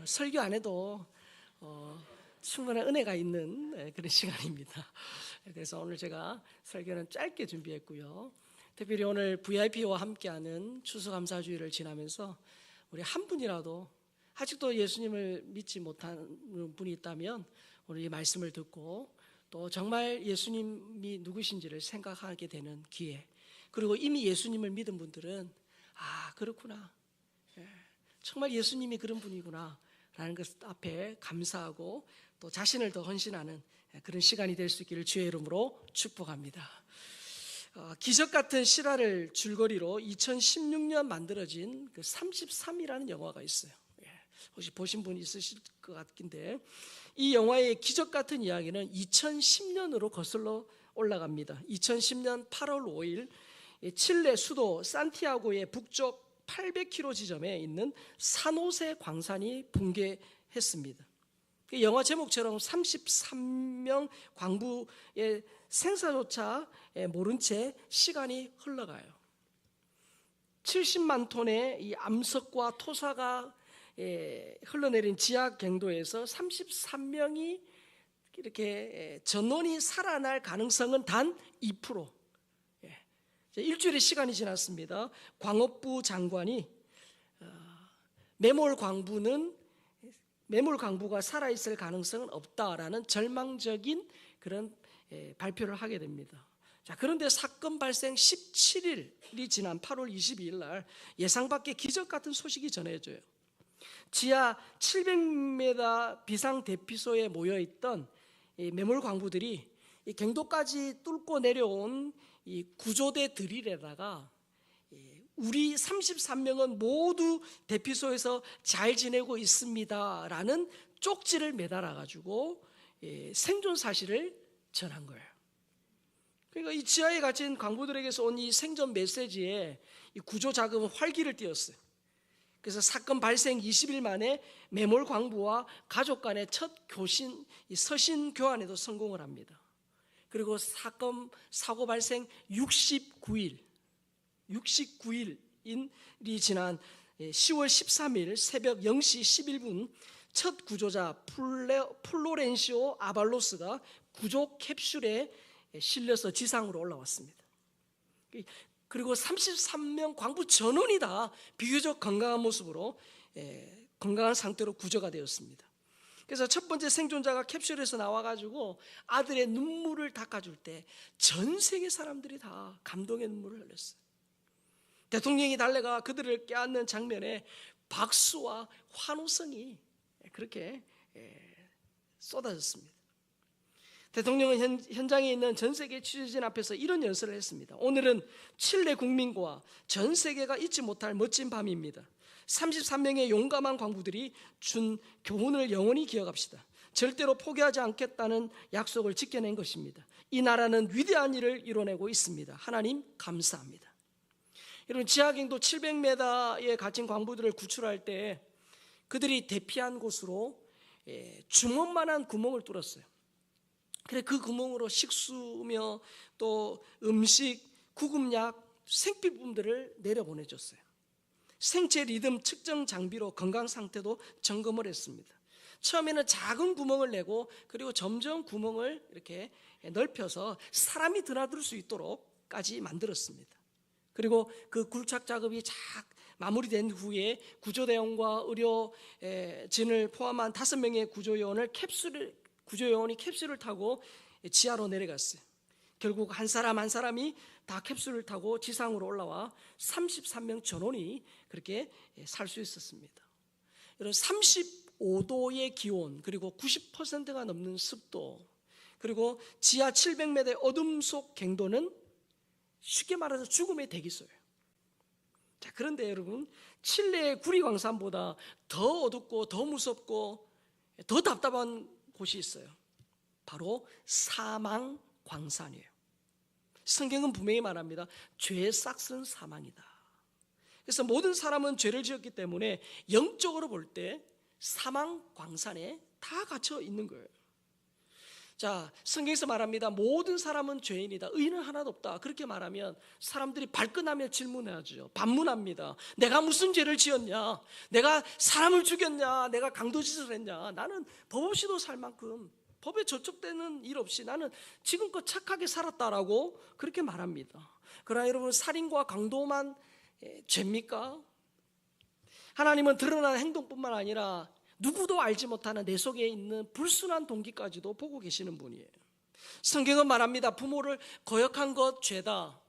설교 안 해도 충분한 은혜가 있는 그런 시간입니다. 그래서 오늘 제가 설교는 짧게 준비했고요. 특별히 오늘 VIP와 함께하는 추수감사주일을 지나면서 우리 한 분이라도 아직도 예수님을 믿지 못하는 분이 있다면 오늘 이 말씀을 듣고 또 정말 예수님이 누구신지를 생각하게 되는 기회, 그리고 이미 예수님을 믿은 분들은 그렇구나, 정말 예수님이 그런 분이구나 라는 것 앞에 감사하고 또 자신을 더 헌신하는 그런 시간이 될 수 있기를 주의 이름으로 축복합니다. 기적 같은 실화를 줄거리로 2016년 만들어진 그 33이라는 영화가 있어요. 혹시 보신 분 있으실 것 같긴데, 이 영화의 기적 같은 이야기는 2010년으로 거슬러 올라갑니다. 2010년 8월 5일 칠레 수도 산티아고의 북쪽 800km 지점에 있는 산호세 광산이 붕괴했습니다. 영화 제목처럼 33명 광부의 생사조차 모른 채 시간이 흘러가요. 70만 톤의 이 암석과 토사가 흘러내린 지하 갱도에서 33명이 이렇게 전원이 살아날 가능성은 단 2%. 일주일의 시간이 지났습니다. 광업부 장관이 매몰 광부가 살아있을 가능성은 없다라는 절망적인 그런 발표를 하게 됩니다. 그런데 사건 발생 17일이 지난 8월 22일 날 예상 밖의 기적 같은 소식이 전해져요. 지하 700m 비상 대피소에 모여있던 매몰 광부들이 이 갱도까지 뚫고 내려온 이 구조대 드릴에다가 우리 33명은 모두 대피소에서 잘 지내고 있습니다 라는 쪽지를 매달아 가지고 생존 사실을 전한 거예요. 그러니까 이 지하에 갇힌 광부들에게서 온 이 생존 메시지에 이 구조 자금은 활기를 띠었어요. 그래서 사건 발생 20일 만에 매몰 광부와 가족 간의 첫 서신 교환에도 성공을 합니다. 그리고 사고 발생 69일이 지난 10월 13일 새벽 0시 11분 첫 구조자 플로렌시오 아발로스가 구조 캡슐에 실려서 지상으로 올라왔습니다. 그리고 33명 광부 전원이 다 비교적 건강한 모습으로 건강한 상태로 구조가 되었습니다. 그래서 첫 번째 생존자가 캡슐에서 나와가지고 아들의 눈물을 닦아줄 때 전 세계 사람들이 다 감동의 눈물을 흘렸어요. 대통령이 달려가 그들을 껴안는 장면에 박수와 환호성이 그렇게 쏟아졌습니다. 대통령은 현장에 있는 전 세계 취재진 앞에서 이런 연설을 했습니다. 오늘은 칠레 국민과 전 세계가 잊지 못할 멋진 밤입니다. 33명의 용감한 광부들이 준 교훈을 영원히 기억합시다. 절대로 포기하지 않겠다는 약속을 지켜낸 것입니다. 이 나라는 위대한 일을 이뤄내고 있습니다. 하나님 감사합니다. 여러분, 지하갱도 700m에 갇힌 광부들을 구출할 때 그들이 대피한 곳으로 주먹만한 구멍을 뚫었어요. 그래, 그 구멍으로 식수며 또 음식, 구급약, 생필품들을 내려보내줬어요. 생체 리듬 측정 장비로 건강 상태도 점검을 했습니다. 처음에는 작은 구멍을 내고 그리고 점점 구멍을 이렇게 넓혀서 사람이 드나들 수 있도록까지 만들었습니다. 그리고 그 굴착 작업이 마무리된 후에 구조대원과 의료진을 포함한 5명의 구조요원이 캡슐을 타고 지하로 내려갔어요. 결국 한 사람 한 사람이 다 캡슐을 타고 지상으로 올라와 33명 전원이 그렇게 살 수 있었습니다. 여러분, 35도의 기온, 그리고 90%가 넘는 습도, 그리고 지하 700m의 어둠 속 갱도는 쉽게 말해서 죽음의 대기소예요. 그런데 여러분, 칠레의 구리광산보다 더 어둡고 더 무섭고 더 답답한 곳이 있어요. 바로 사망광산이에요. 성경은 분명히 말합니다. 죄의 싹은 사망이다. 그래서 모든 사람은 죄를 지었기 때문에 영적으로 볼 때 사망광산에 다 갇혀 있는 거예요. 자, 성경에서 말합니다. 모든 사람은 죄인이다. 의인은 하나도 없다. 그렇게 말하면 사람들이 발끈하며 질문하죠. 반문합니다. 내가 무슨 죄를 지었냐? 내가 사람을 죽였냐? 내가 강도짓을 했냐? 나는 법 없이도 살 만큼 법에 저촉되는 일 없이 나는 지금껏 착하게 살았다라고 그렇게 말합니다. 그러나 여러분, 살인과 강도만 죄입니까? 하나님은 드러난 행동뿐만 아니라 누구도 알지 못하는 내 속에 있는 불순한 동기까지도 보고 계시는 분이에요. 성경은 말합니다. 부모를 거역한 것 죄다.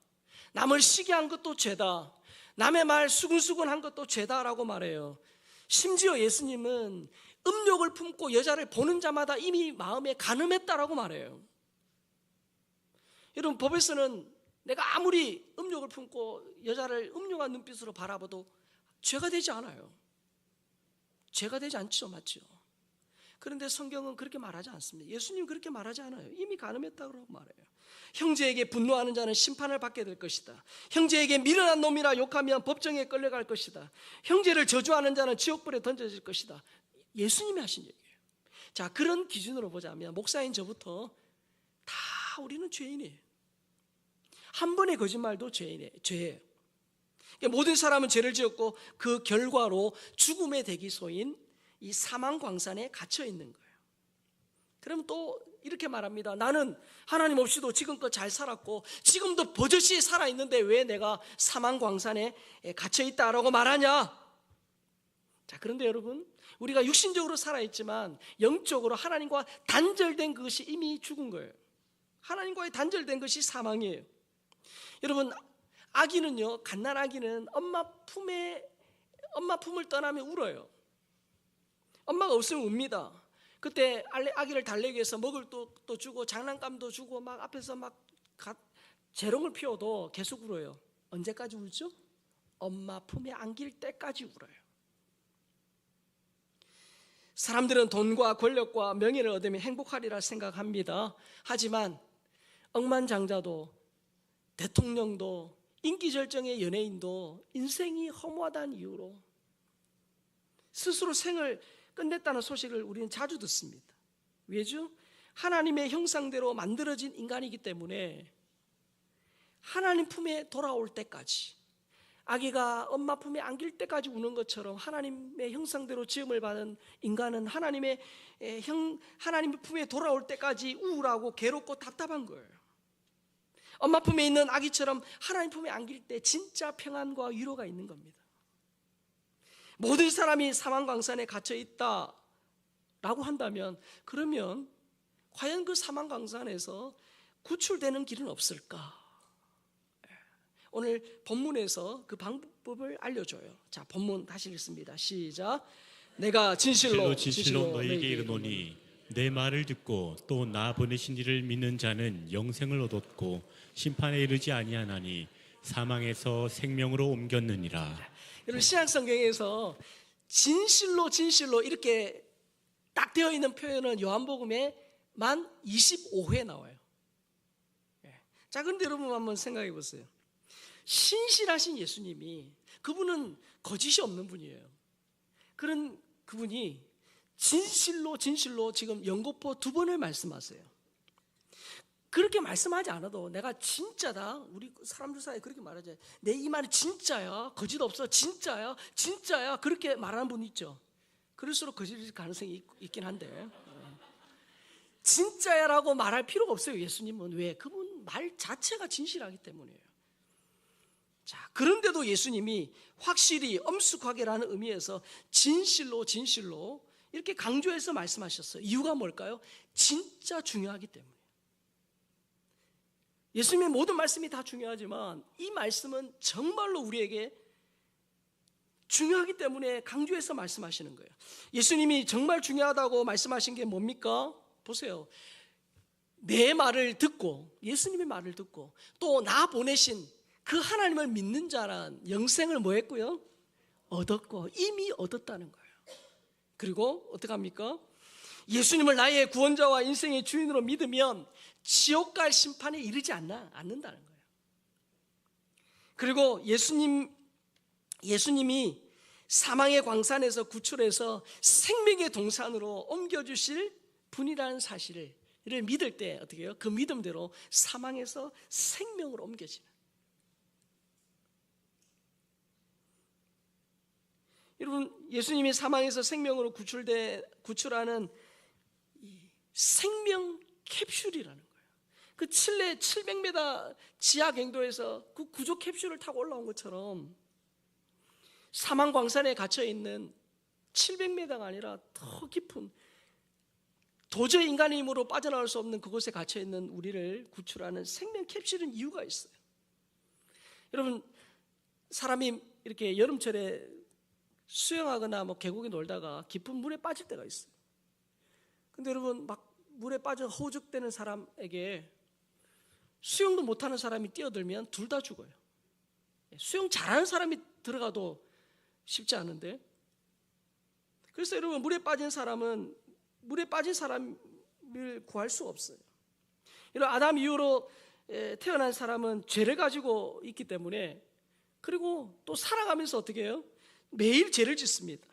남을 시기한 것도 죄다. 남의 말 수근수근한 것도 죄다라고 말해요. 심지어 예수님은 음욕을 품고 여자를 보는 자마다 이미 마음에 간음했다라고 말해요. 여러분, 법에서는 내가 아무리 음욕을 품고 여자를 음흉한 눈빛으로 바라봐도 죄가 되지 않아요. 죄가 되지 않죠, 맞죠? 그런데 성경은 그렇게 말하지 않습니다. 예수님 그렇게 말하지 않아요. 이미 간음했다고 말해요. 형제에게 분노하는 자는 심판을 받게 될 것이다. 형제에게 미련한 놈이라 욕하면 법정에 끌려갈 것이다. 형제를 저주하는 자는 지옥불에 던져질 것이다. 예수님이 하신 얘기예요. 자, 그런 기준으로 보자면 목사인 저부터 다 우리는 죄인이에요. 한 번의 거짓말도 죄예요. 모든 사람은 죄를 지었고 그 결과로 죽음의 대기소인 이 사망 광산에 갇혀 있는 거예요. 그럼 또 이렇게 말합니다. 나는 하나님 없이도 지금껏 잘 살았고 지금도 버젓이 살아있는데 왜 내가 사망 광산에 갇혀 있다라고 말하냐? 자, 그런데 여러분, 우리가 육신적으로 살아있지만 영적으로 하나님과 단절된 것이 이미 죽은 거예요. 하나님과의 단절된 것이 사망이에요. 여러분, 아기는요, 갓난 아기는 엄마 품을 떠나면 울어요. 엄마가 없으면 웁니다. 그때 아기를 달래기 위해서 먹을 또 주고 장난감도 주고 막 앞에서 막 재롱을 피워도 계속 울어요. 언제까지 울죠? 엄마 품에 안길 때까지 울어요. 사람들은 돈과 권력과 명예를 얻으면 행복하리라 생각합니다. 하지만 억만장자도 대통령도 인기절정의 연예인도 인생이 허무하다는 이유로 스스로 생을 끝냈다는 소식을 우리는 자주 듣습니다. 왜죠? 하나님의 형상대로 만들어진 인간이기 때문에 하나님 품에 돌아올 때까지, 아기가 엄마 품에 안길 때까지 우는 것처럼 하나님의 형상대로 지음을 받은 인간은 하나님 품에 돌아올 때까지 우울하고 괴롭고 답답한 거예요. 엄마 품에 있는 아기처럼 하나님 품에 안길 때 진짜 평안과 위로가 있는 겁니다. 모든 사람이 사망광산에 갇혀 있다라고 한다면, 그러면 과연 그 사망광산에서 구출되는 길은 없을까? 오늘 본문에서 그 방법을 알려줘요. 자, 본문 다시 읽습니다. 시작. 내가 진실로 너희에게 이르노니 내 말을 듣고 또 나 보내신 이를 믿는 자는 영생을 얻었고 심판에 이르지 아니하나니 사망에서 생명으로 옮겼느니라. 여러분, 신약성경에서 진실로 이렇게 딱 되어 있는 표현은 요한복음에 만 25회 나와요. 자, 그런데 여러분 한번 생각해 보세요. 신실하신 예수님이, 그분은 거짓이 없는 분이에요. 그런 그분이 진실로 지금 연거푸 2번을 말씀하세요. 그렇게 말씀하지 않아도 내가 진짜다, 우리 사람들 사이에 그렇게 말하죠. 내 이 말이 진짜야, 거짓 없어, 진짜야 그렇게 말하는 분 있죠. 그럴수록 거짓일 가능성이 있긴 한데, 진짜야라고 말할 필요가 없어요. 예수님은. 왜? 그분 말 자체가 진실하기 때문이에요. 자, 그런데도 예수님이 확실히 엄숙하게라는 의미에서 진실로 이렇게 강조해서 말씀하셨어요. 이유가 뭘까요? 진짜 중요하기 때문에. 예수님의 모든 말씀이 다 중요하지만 이 말씀은 정말로 우리에게 중요하기 때문에 강조해서 말씀하시는 거예요. 예수님이 정말 중요하다고 말씀하신 게 뭡니까? 보세요. 내 말을 듣고, 예수님의 말을 듣고 또 나 보내신 그 하나님을 믿는 자란 영생을 뭐 했고요? 얻었고, 이미 얻었다는 거예요. 그리고 어떻게 합니까? 예수님을 나의 구원자와 인생의 주인으로 믿으면 지옥 갈 심판에 이르지 않는다는 거예요. 그리고 예수님이 사망의 광산에서 구출해서 생명의 동산으로 옮겨주실 분이라는 사실을 이를 믿을 때 어떻게 해요? 그 믿음대로 사망에서 생명으로 옮겨지는. 여러분, 예수님이 사망에서 생명으로 구출하는 이 생명 캡슐이라는 거예요. 그 칠레 700m 지하 갱도에서 그 구조 캡슐을 타고 올라온 것처럼 사망 광산에 갇혀 있는 700m가 아니라 더 깊은, 도저히 인간의 힘으로 빠져나올 수 없는 그곳에 갇혀 있는 우리를 구출하는 생명 캡슐은 이유가 있어요. 여러분, 사람이 이렇게 여름철에 수영하거나 뭐 계곡에 놀다가 깊은 물에 빠질 때가 있어요. 근데 여러분, 막 물에 빠져 허우적대는 사람에게 수영도 못하는 사람이 뛰어들면 둘 다 죽어요. 수영 잘하는 사람이 들어가도 쉽지 않은데, 그래서 여러분, 물에 빠진 사람은 물에 빠진 사람을 구할 수 없어요. 이런 아담 이후로 태어난 사람은 죄를 가지고 있기 때문에, 그리고 또 살아가면서 어떻게 해요? 매일 죄를 짓습니다.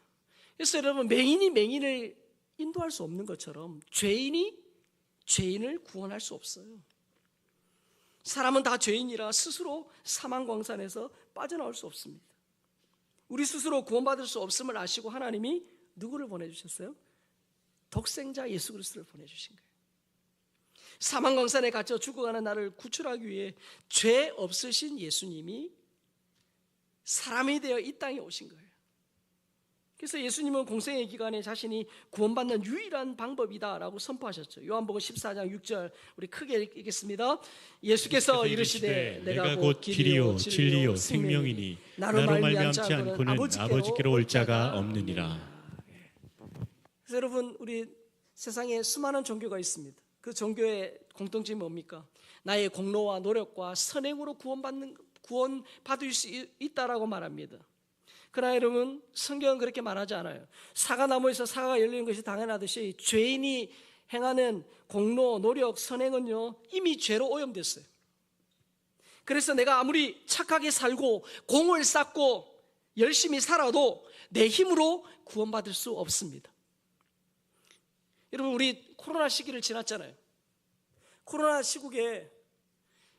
그래서 여러분, 맹인이 맹인을 인도할 수 없는 것처럼 죄인이 죄인을 구원할 수 없어요. 사람은 다 죄인이라 스스로 사망광산에서 빠져나올 수 없습니다. 우리 스스로 구원받을 수 없음을 아시고 하나님이 누구를 보내주셨어요? 독생자 예수 그리스도를 보내주신 거예요. 사망광산에 갇혀 죽어가는 나를 구출하기 위해 죄 없으신 예수님이 사람이 되어 이 땅에 오신 거예요. 그래서 예수님은 공생의 기간에 자신이 구원받는 유일한 방법이다라고 선포하셨죠. 요한복음 14장 6절 우리 크게 읽겠습니다. 예수께서 이르시되 내가 곧 길이요 진리요 생명이니 나로 말미암지 않고는 아버지께로 올 자가 없느니라. 그래서 여러분, 우리 세상에 수많은 종교가 있습니다. 그 종교의 공통점이 뭡니까? 나의 공로와 노력과 선행으로 구원받을 수 있다라고 말합니다. 그러나 여러분, 성경은 그렇게 말하지 않아요. 사과나무에서 사과가 열리는 것이 당연하듯이 죄인이 행하는 공로, 노력, 선행은요 이미 죄로 오염됐어요. 그래서 내가 아무리 착하게 살고 공을 쌓고 열심히 살아도 내 힘으로 구원받을 수 없습니다. 여러분, 우리 코로나 시기를 지났잖아요. 코로나 시국에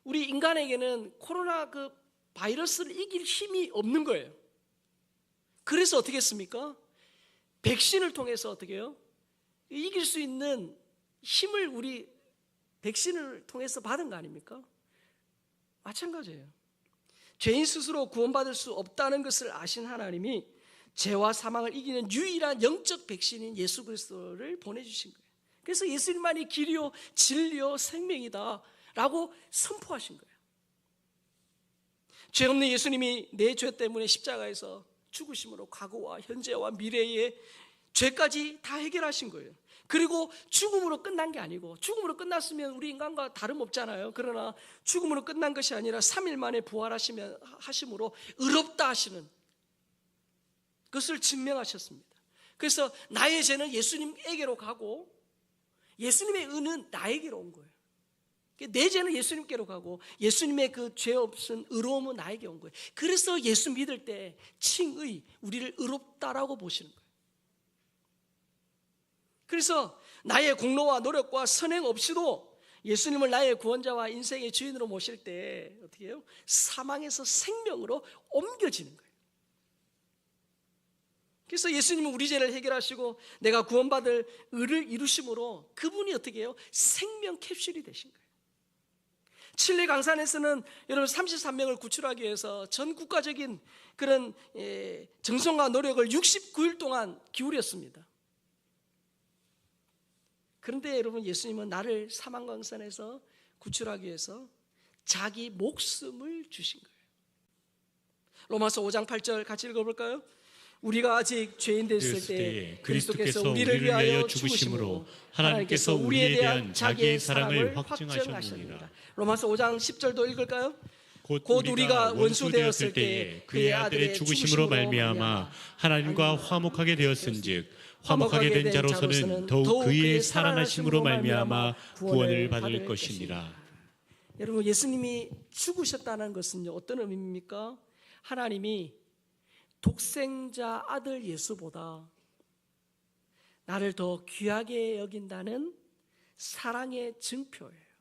우리 인간에게는 코로나 그 바이러스를 이길 힘이 없는 거예요. 그래서 어떻게 했습니까? 백신을 통해서 어떻게 해요? 이길 수 있는 힘을 우리 백신을 통해서 받은 거 아닙니까? 마찬가지예요. 죄인 스스로 구원받을 수 없다는 것을 아신 하나님이 죄와 사망을 이기는 유일한 영적 백신인 예수 그리스도를 보내주신 거예요. 그래서 예수님만이 길이요 진리요 생명이다 라고 선포하신 거예요. 죄 없는 예수님이 내 죄 때문에 십자가에서 죽으심으로 과거와 현재와 미래의 죄까지 다 해결하신 거예요. 그리고 죽음으로 끝난 게 아니고, 죽음으로 끝났으면 우리 인간과 다름없잖아요. 그러나 죽음으로 끝난 것이 아니라 3일 만에 부활하심으로 의롭다 하시는 그것을 증명하셨습니다. 그래서 나의 죄는 예수님에게로 가고 예수님의 의는 나에게로 온 거예요. 내 죄는 예수님께로 가고 예수님의 그 죄 없은 의로움은 나에게 온 거예요. 그래서 예수 믿을 때 칭의, 우리를 의롭다라고 보시는 거예요. 그래서 나의 공로와 노력과 선행 없이도 예수님을 나의 구원자와 인생의 주인으로 모실 때 어떻게 해요? 사망에서 생명으로 옮겨지는 거예요. 그래서 예수님은 우리 죄를 해결하시고 내가 구원받을 의를 이루심으로 그분이 어떻게 해요? 생명 캡슐이 되신 거예요. 칠레 강산에서는 여러분 33명을 구출하기 위해서 전 국가적인 그런 정성과 노력을 69일 동안 기울였습니다. 그런데 여러분, 예수님은 나를 사망 강산에서 구출하기 위해서 자기 목숨을 주신 거예요. 로마서 5장 8절 같이 읽어볼까요? 우리가 아직 죄인 됐을 때 그리스도께서 우리를 위하여 죽으심으로 하나님께서 우리에 대한 자기의 사랑을 확증하셨느니라. 로마서 5장 10절도 읽을까요? 곧 우리가 원수 되었을 때에 그의 아들의 죽으심으로 말미암아 하나님과 화목하게 되었은즉 화목하게 된 자로서는 더욱 그의 살아나심으로 말미암아 구원을 받을 것이니라. 여러분, 예수님이 죽으셨다는 것은요 어떤 의미입니까? 하나님이 독생자 아들 예수보다 나를 더 귀하게 여긴다는 사랑의 증표예요.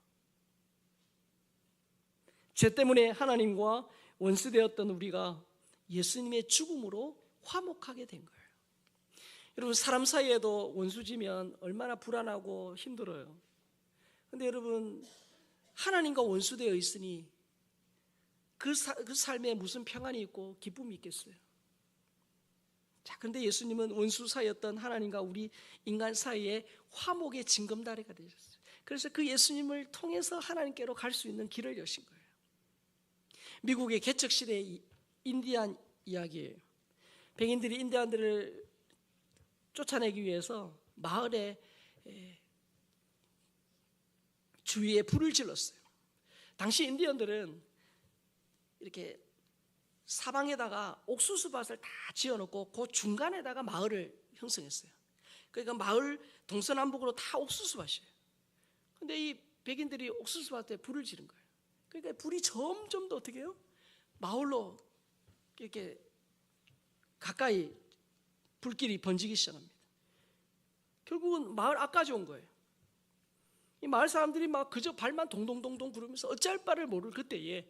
죄 때문에 하나님과 원수되었던 우리가 예수님의 죽음으로 화목하게 된 거예요. 여러분, 사람 사이에도 원수지면 얼마나 불안하고 힘들어요. 근데 여러분, 하나님과 원수되어 있으니 그 삶에 무슨 평안이 있고 기쁨이 있겠어요? 자, 근데 예수님은 원수 사이였던 하나님과 우리 인간 사이에 화목의 징검다리가 되셨어요. 그래서 그 예수님을 통해서 하나님께로 갈 수 있는 길을 여신 거예요. 미국의 개척시대의 인디안 이야기예요. 백인들이 인디안들을 쫓아내기 위해서 마을에 주위에 불을 질렀어요. 당시 인디언들은 이렇게 사방에다가 옥수수밭을 다 지어놓고 그 중간에다가 마을을 형성했어요. 그러니까 마을 동서남북으로 다 옥수수밭이에요. 근데 이 백인들이 옥수수밭에 불을 지른 거예요. 그러니까 불이 점점 더 어떻게 해요? 마을로 이렇게 가까이 불길이 번지기 시작합니다. 결국은 마을 앞까지 온 거예요. 이 마을 사람들이 막 그저 발만 동동동동 구르면서 어찌할 바를 모를 그때에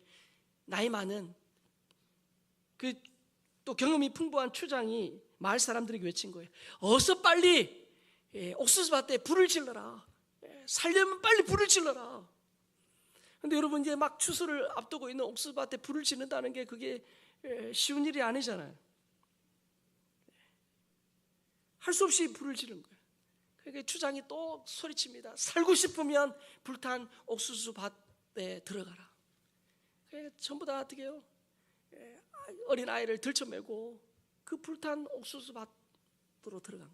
나이 많은 그 또 경험이 풍부한 추장이 마을 사람들에게 외친 거예요. 어서 빨리 옥수수밭에 불을 질러라. 살려면 빨리 불을 질러라. 근데 여러분, 이제 막 추수를 앞두고 있는 옥수수밭에 불을 지른다는 게 그게 쉬운 일이 아니잖아요. 할 수 없이 불을 지른 거예요. 그러니까 추장이 또 소리칩니다. 살고 싶으면 불탄 옥수수밭에 들어가라. 그러니까 전부 다 어떻게 해요? 어린 아이를 들쳐매고 그 불탄 옥수수밭으로 들어간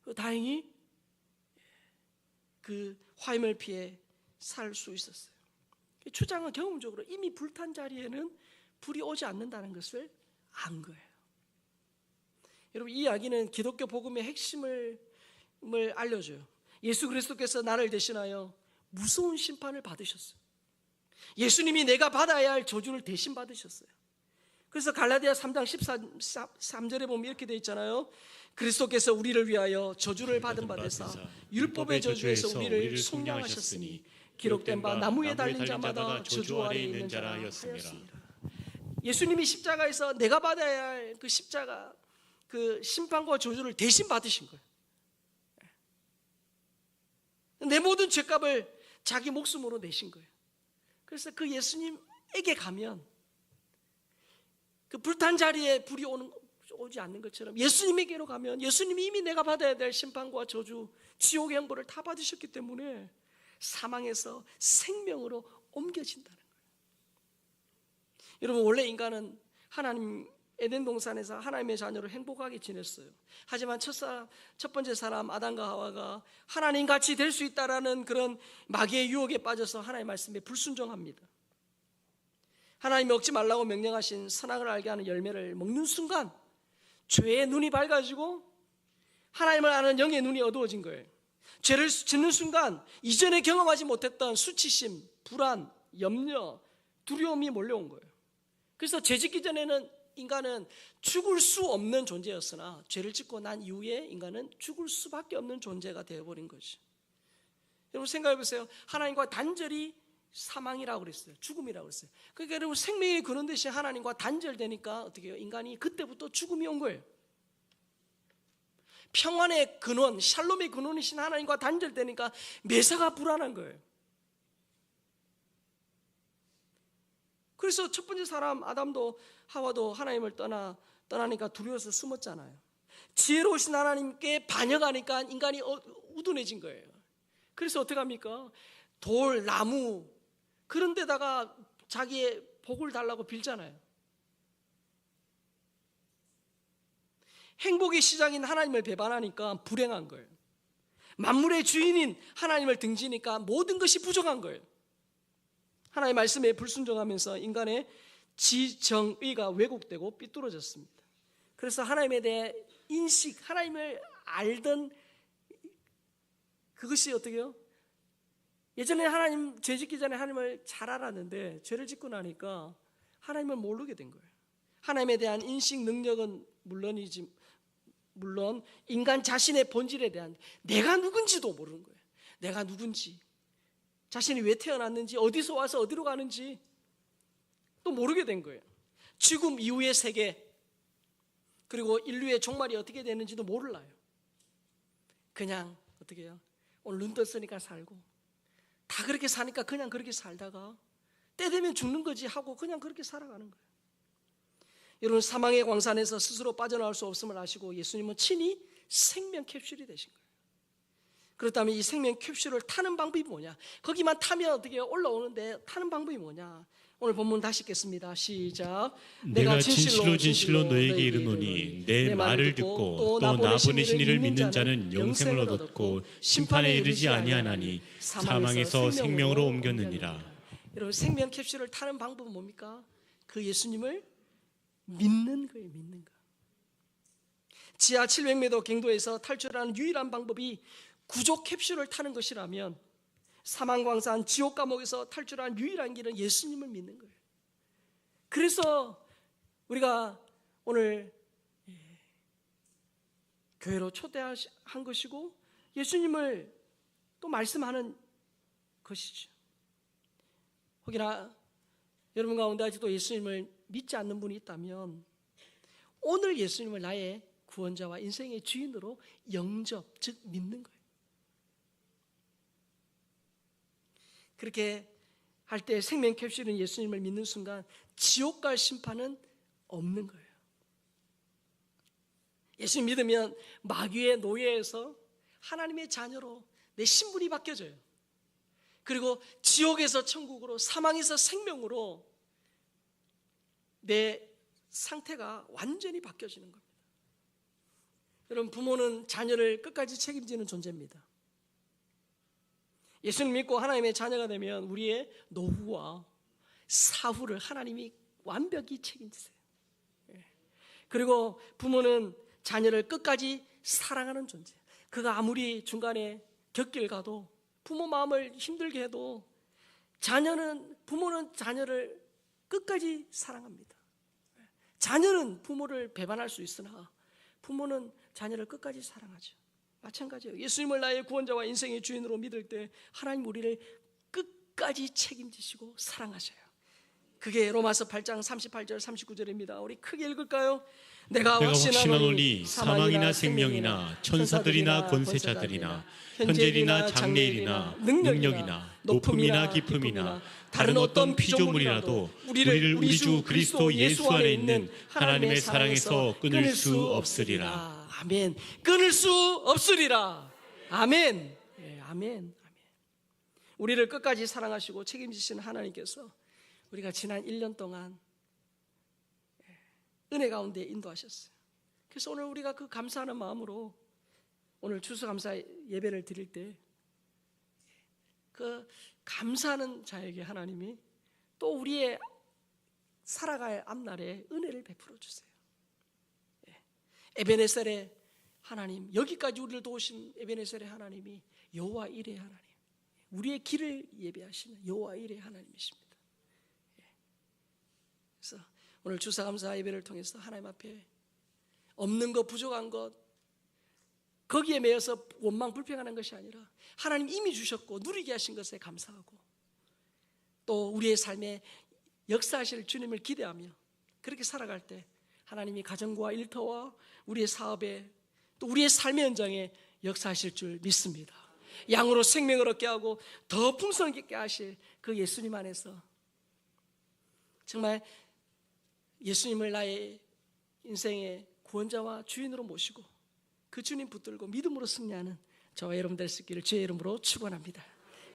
거예요. 다행히 그 화염을 피해 살 수 있었어요. 추장은 경험적으로 이미 불탄 자리에는 불이 오지 않는다는 것을 안 거예요. 여러분, 이 이야기는 기독교 복음의 핵심을 알려줘요. 예수 그리스도께서 나를 대신하여 무서운 심판을 받으셨어요. 예수님이 내가 받아야 할 저주를 대신 받으셨어요. 그래서 갈라디아 3장 13절에 보면 이렇게 되어 있잖아요. 그리스도께서 우리를 위하여 저주를 받은 바 되사 율법의 저주에서 우리를 속량하셨으니 기록된 바 나무에 달린 자마다 저주 아래에 있는 자라 하였습니다. 예수님이 십자가에서 내가 받아야 할 그 십자가 그 심판과 저주를 대신 받으신 거예요. 내 모든 죄값을 자기 목숨으로 내신 거예요. 그래서 그 예수님에게 가면 그 불탄 자리에 불이 오지 않는 것처럼 예수님에게로 가면 예수님이 이미 내가 받아야 될 심판과 저주, 지옥의 형벌을 다 받으셨기 때문에 사망에서 생명으로 옮겨진다는 거예요. 여러분, 원래 인간은 하나님 에덴 동산에서 하나님의 자녀로 행복하게 지냈어요. 하지만 첫 번째 사람 아담과 하와가 하나님 같이 될 수 있다라는 그런 마귀의 유혹에 빠져서 하나님의 말씀에 불순종합니다. 하나님이 먹지 말라고 명령하신 선악을 알게 하는 열매를 먹는 순간 죄의 눈이 밝아지고 하나님을 아는 영의 눈이 어두워진 거예요. 죄를 짓는 순간 이전에 경험하지 못했던 수치심, 불안, 염려, 두려움이 몰려온 거예요. 그래서 죄 짓기 전에는 인간은 죽을 수 없는 존재였으나 죄를 짓고 난 이후에 인간은 죽을 수밖에 없는 존재가 되어버린 거죠. 여러분, 생각해 보세요. 하나님과 단절이 사망이라고 그랬어요. 죽음이라고 그랬어요. 그러니까 여러분, 생명의 근원 대신 하나님과 단절되니까 어떻게 해요? 인간이 그때부터 죽음이 온 거예요. 평안의 근원, 샬롬의 근원이신 하나님과 단절되니까 매사가 불안한 거예요. 그래서 첫 번째 사람 아담도 하와도 하나님을 떠나니까 두려워서 숨었잖아요. 지혜로우신 하나님께 반역하니까 인간이 우둔해진 거예요. 그래서 어떻게 합니까? 돌, 나무 그런 데다가 자기의 복을 달라고 빌잖아요. 행복의 시작인 하나님을 배반하니까 불행한 거예요. 만물의 주인인 하나님을 등지니까 모든 것이 부족한 거예요. 하나님의 말씀에 불순종하면서 인간의 지정의가 왜곡되고 삐뚤어졌습니다. 그래서 하나님에 대해 인식, 하나님을 알던 그것이 어떻게 해요? 예전에 하나님 죄 짓기 전에 하나님을 잘 알았는데 죄를 짓고 나니까 하나님을 모르게 된 거예요. 하나님에 대한 인식 능력은 물론이지 물론 인간 자신의 본질에 대한 내가 누군지도 모르는 거예요. 내가 누군지, 자신이 왜 태어났는지, 어디서 와서 어디로 가는지 또 모르게 된 거예요. 죽음 이후의 세계, 그리고 인류의 종말이 어떻게 되는지도 몰라요. 그냥 어떻게 해요? 오늘 눈 떴으니까 살고, 다 그렇게 사니까 그냥 그렇게 살다가 때 되면 죽는 거지 하고 그냥 그렇게 살아가는 거예요. 여러분, 사망의 광산에서 스스로 빠져나올 수 없음을 아시고 예수님은 친히 생명 캡슐이 되신 거예요. 그렇다면 이 생명 캡슐을 타는 방법이 뭐냐? 거기만 타면 어떻게 올라오는데 타는 방법이 뭐냐? 오늘 본문 다시 읽겠습니다. 시작. 내가 진실로 너에게 이르노니 내 말을 듣고 또 나 보내신 이를 믿는 자는 영생을 얻었고 심판에 이르지 아니하나니 사망에서 생명으로 옮겼느니라. 여러분, 생명 캡슐을 타는 방법은 뭡니까? 그 예수님을 믿는 거예요. 믿는 거. 지하 700m 갱도에서 탈출하는 유일한 방법이 구조 캡슐을 타는 것이라면 사망광산 지옥 감옥에서 탈출한 유일한 길은 예수님을 믿는 거예요. 그래서 우리가 오늘 교회로 초대한 것이고 예수님을 또 말씀하는 것이죠. 혹여나 여러분 가운데 아직도 예수님을 믿지 않는 분이 있다면 오늘 예수님을 나의 구원자와 인생의 주인으로 영접, 즉 믿는 거예요. 그렇게 할 때 생명 캡슐은 예수님을 믿는 순간 지옥 갈 심판은 없는 거예요. 예수님 믿으면 마귀의 노예에서 하나님의 자녀로 내 신분이 바뀌어져요. 그리고 지옥에서 천국으로, 사망에서 생명으로 내 상태가 완전히 바뀌어지는 겁니다. 여러분, 부모는 자녀를 끝까지 책임지는 존재입니다. 예수님 믿고 하나님의 자녀가 되면 우리의 노후와 사후를 하나님이 완벽히 책임지세요. 그리고 부모는 자녀를 끝까지 사랑하는 존재. 그가 아무리 중간에 곁길 가도 부모 마음을 힘들게 해도 부모는 자녀를 끝까지 사랑합니다. 자녀는 부모를 배반할 수 있으나 부모는 자녀를 끝까지 사랑하죠. 마찬가지예요. 예수님을 나의 구원자와 인생의 주인으로 믿을 때 하나님 우리를 끝까지 책임지시고 사랑하셔요. 그게 로마서 8장 38절 39절입니다. 우리 크게 읽을까요? 내가 확신하노니 사망이나 생명이나 천사들이나 권세자들이나 현재일이나 장래일이나 능력이나 높음이나 깊음이나 다른 어떤 피조물이라도 우리를 우리 주 그리스도 예수 안에 있는 하나님의 사랑에서 끊을 수 없으리라. 아멘. 끊을 수 없으리라. 아멘. 네, 아멘. 우리를 끝까지 사랑하시고 책임지시는 하나님께서 우리가 지난 1년 동안 은혜 가운데 인도하셨어요. 그래서 오늘 우리가 그 감사하는 마음으로 오늘 추수감사 예배를 드릴 때 그 감사하는 자에게 하나님이 또 우리의 살아갈 앞날에 은혜를 베풀어 주세요. 에베네셀의 하나님, 여기까지 우리를 도우신 에베네셀의 하나님이 여호와 일의 하나님, 우리의 길을 예배하시는 여호와 일의 하나님이십니다. 그래서 오늘 추수감사 예배를 통해서 하나님 앞에 없는 것, 부족한 것, 거기에 매여서 원망 불평하는 것이 아니라 하나님 이미 주셨고 누리게 하신 것에 감사하고 또 우리의 삶에 역사하실 주님을 기대하며 그렇게 살아갈 때 하나님이 가정과 일터와 우리의 사업에 또 우리의 삶의 현장에 역사하실 줄 믿습니다. 양으로 생명을 얻게 하고 더 풍성 있게 하실 그 예수님 안에서 정말 예수님을 나의 인생의 구원자와 주인으로 모시고 그 주님 붙들고 믿음으로 승리하는 저와 여러분 될 수 있기를 주의 이름으로 축원합니다.